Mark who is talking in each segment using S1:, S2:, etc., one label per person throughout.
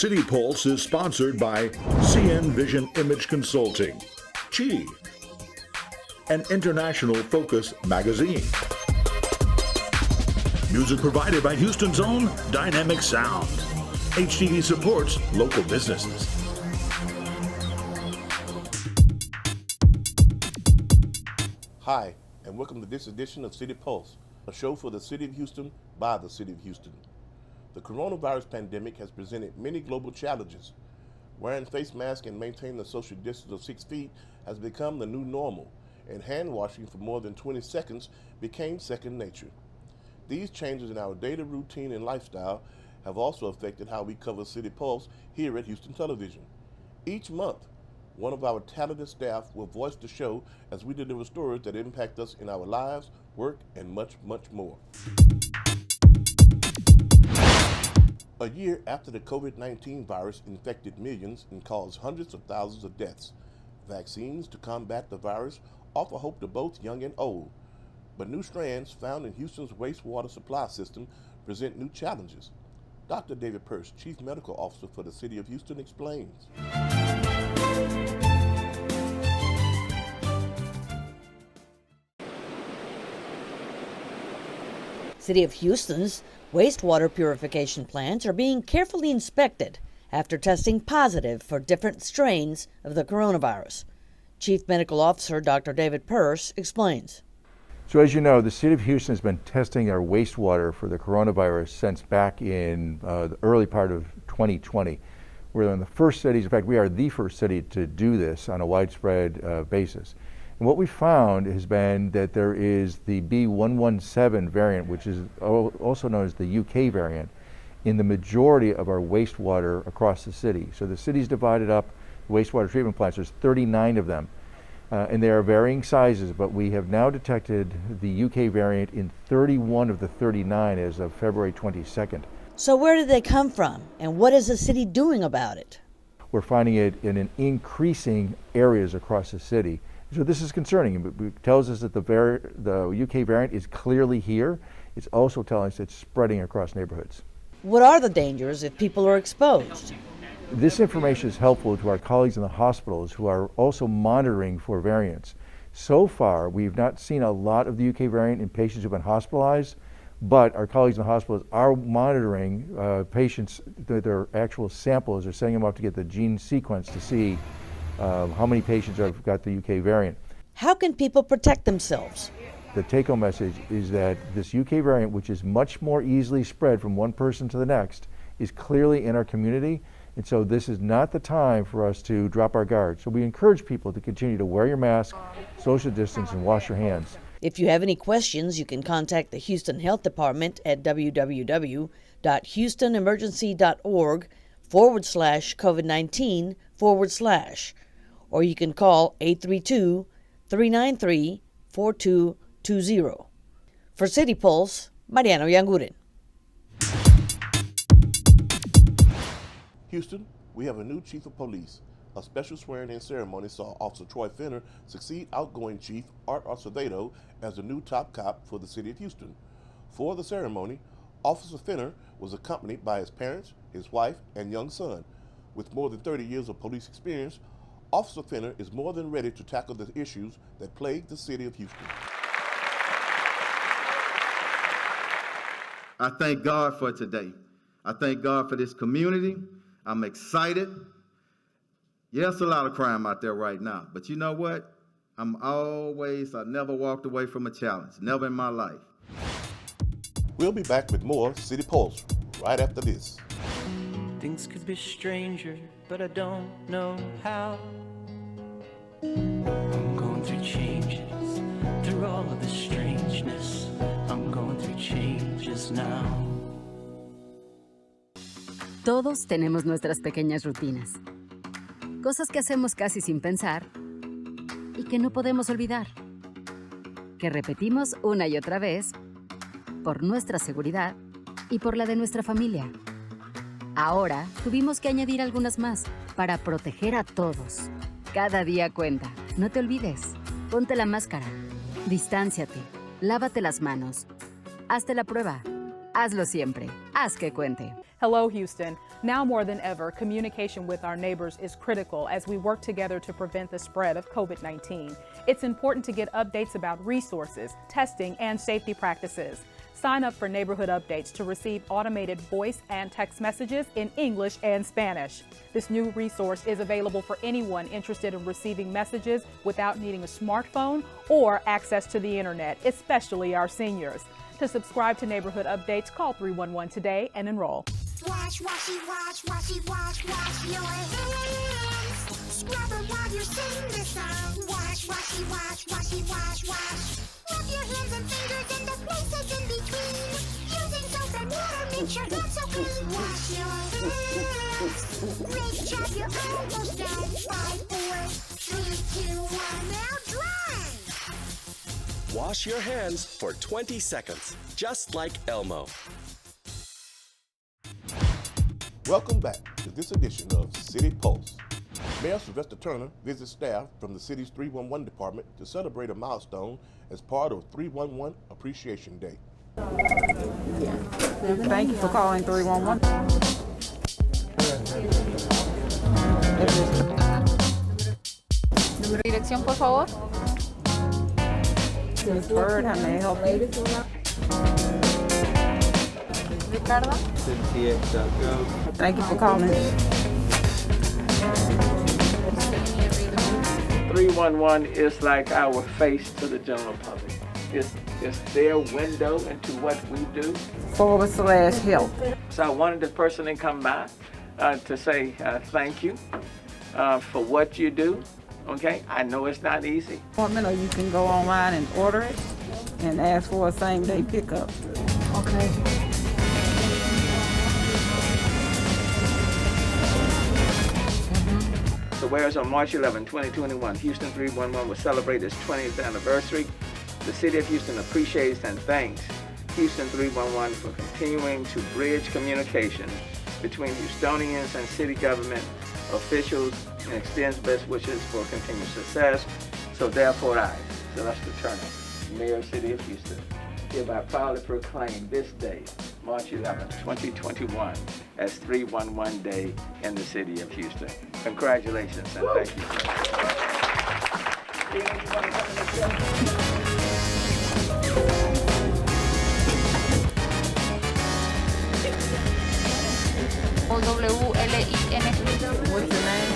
S1: City Pulse is sponsored by CN Vision Image Consulting, Chi, an international focus magazine. Music provided by Houston's own Dynamic Sound. HPD supports local businesses.
S2: Hi, and welcome to this edition of City Pulse, a show for the City of Houston by the City of Houston. The coronavirus pandemic has presented many global challenges. Wearing face masks and maintaining a social distance of 6 feet has become the new normal, and hand washing for more than 20 seconds became second nature. These changes in our daily routine and lifestyle have also affected how we cover City Pulse here at Houston Television. Each month, one of our talented staff will voice the show as we deliver stories that impact us in our lives, work, and much, much more. A year after the COVID-19 virus infected millions and caused hundreds of thousands of deaths, vaccines to combat the virus offer hope to both young and old. But new strands found in Houston's wastewater supply system present new challenges. Dr. David Persse, Chief Medical Officer for the City of Houston, explains.
S3: City of Houston's wastewater purification plants are being carefully inspected after testing positive for different strains of the coronavirus. Chief Medical Officer Dr. David Persse explains.
S4: So as you know, the City of Houston has been testing our wastewater for the coronavirus since back in the early part of 2020. We're one of the first cities, in fact, we are the first city to do this on a widespread basis. And what we found has been that there is the B117 variant, which is also known as the UK variant, in the majority of our wastewater across the city. So the city's divided up wastewater treatment plants. There's 39 of them, and they are varying sizes, but we have now detected the UK variant in 31 of the 39 as of February 22nd.
S3: So where did they come from, and what is the city doing about it?
S4: We're finding it in an increasing areas across the city. So this is concerning. It tells us that the UK variant is clearly here. It's also telling us it's spreading across neighborhoods.
S3: What are the dangers if people are exposed?
S4: This information is helpful to our colleagues in the hospitals who are also monitoring for variants. So far, we've not seen a lot of the UK variant in patients who've been hospitalized, but our colleagues in the hospitals are monitoring patients, their actual samples, they're setting them up to get the gene sequence to see how many patients have got the UK variant.
S3: How can people protect themselves?
S4: The take-home message is that this UK variant, which is much more easily spread from one person to the next, is clearly in our community, and so this is not the time for us to drop our guard. So we encourage people to continue to wear your mask, social distance, and wash your hands.
S3: If you have any questions, you can contact the Houston Health Department at www.houstonemergency.org/COVID-19/, or you can call 832-393-4220. For City Pulse, Mariano Yanguren.
S2: Houston, we have a new chief of police. A special swearing-in ceremony saw Officer Troy Fenner succeed outgoing Chief Art Acevedo as the new top cop for the City of Houston. For the ceremony, Officer Fenner was accompanied by his parents, his wife, and young son. With more than 30 years of police experience, Officer Fenner is more than ready to tackle the issues that plague the City of Houston.
S5: I thank God for today. I thank God for this community. I'm excited. Yes, a lot of crime out there right now, but you know what? I never walked away from a challenge, never in my life.
S2: We'll be back with more City Pulse right after this.
S6: Things could be stranger, but I don't know how. I'm going through changes, through all of the strangeness. I'm going through changes now.
S7: Todos tenemos nuestras pequeñas rutinas. Cosas que hacemos casi sin pensar y que no podemos olvidar. Que repetimos una y otra vez por nuestra seguridad y por la de nuestra familia. Ahora tuvimos que añadir algunas más para proteger a todos. Cada día cuenta. No te olvides. Ponte la máscara. Distánciate. Lávate las manos. Hazte la prueba. Hazlo siempre. Haz que cuente.
S8: Hello, Houston. Now more than ever, communication with our neighbors is critical as we work together to prevent the spread of COVID-19. It's important to get updates about resources, testing, and safety practices. Sign up for neighborhood updates to receive automated voice and text messages in English and Spanish. This new resource is available for anyone interested in receiving messages without needing a smartphone or access to the internet, especially our seniors. To subscribe to neighborhood updates, call 311 today and enroll.
S9: Wash, washy, wash, washy, wash, wash your hands. Scrub them while you're singing this song. Wash, washy, wash, washy, wash, wash. Rub your hands and fingers in the places in between. Using soap and water makes your hands so clean. Wash your hands. Great job, you're almost done. 5, 4, 3, 2, 1, now dry.
S10: Wash your hands for 20 seconds, just like Elmo.
S2: Welcome back to this edition of City Pulse. Mayor Sylvester Turner visits staff from the city's 311 department to celebrate a milestone as part of 311 Appreciation Day.
S11: Thank you for calling 311.
S12: Dirección, por favor.
S11: Miss Bird, how may I help you?
S12: Ricardo.
S11: Thank you for calling.
S13: 311 is like our face to the general public. It's their window into what we do.
S11: /help.
S13: So I wanted to personally come by to say thank you for what you do. Okay, I know it's not easy.
S11: Or you can go online and order it and ask for a same-day pickup.
S12: Okay.
S13: So whereas on March 11, 2021, Houston 311 will celebrate its 20th anniversary, the City of Houston appreciates and thanks Houston 311 for continuing to bridge communication between Houstonians and city government officials and extends best wishes for continued success. So therefore I, Sylvester Turner, Mayor of the City of Houston, hereby proudly proclaim this day, March 11, 2021, as 311 Day in the City of Houston. Congratulations and thank you.
S12: O-W-L-I-N.
S11: What's your name?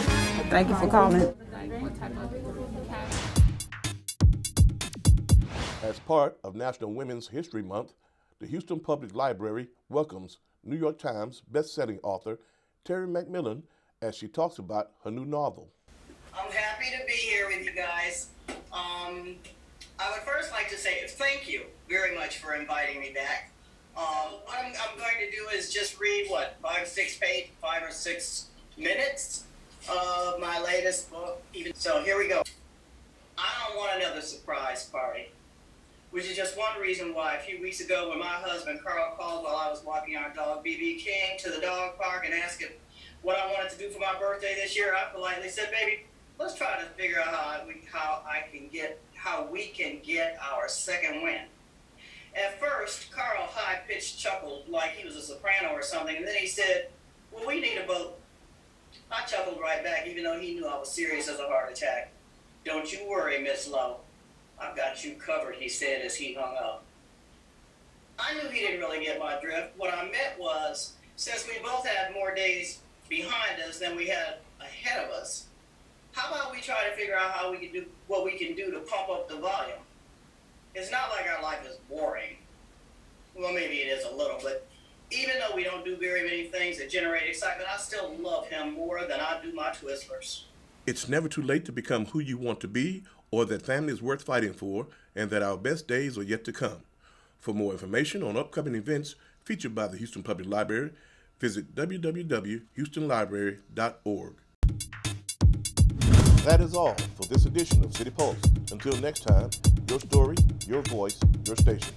S11: Thank you for calling.
S2: As part of National Women's History Month, the Houston Public Library welcomes New York Times best-selling author Terry McMillan as she talks about her new novel.
S14: I'm happy to be here with you guys. I would first like to say thank you very much for inviting me back. What I'm going to do is just read, 5 or 6 minutes of my latest book. So here we go. I don't want another surprise party, which is just one reason why a few weeks ago when my husband Carl called while I was walking our dog BB King to the dog park and asked him what I wanted to do for my birthday this year, I politely said, baby, let's try to figure out how we can get our second win. At first, Carl high-pitched chuckled like he was a soprano or something, and then he said, well, we need a boat. I chuckled right back, even though he knew I was serious as a heart attack. Don't you worry, Miss Lowe. I've got you covered, he said as he hung up. I knew he didn't really get my drift. What I meant was, since we both had more days behind us than we had ahead of us, how about we try to figure out how we can do what we can do to pump up the volume? It's not like our life is boring. Well, maybe it is a little, but even though we don't do very many things that generate excitement, I still love him more than I do my Twizzlers.
S2: It's never too late to become who you want to be, or that family is worth fighting for, and that our best days are yet to come. For more information on upcoming events featured by the Houston Public Library, visit www.houstonlibrary.org. That is all for this edition of City Pulse. Until next time, your story, your voice, your station.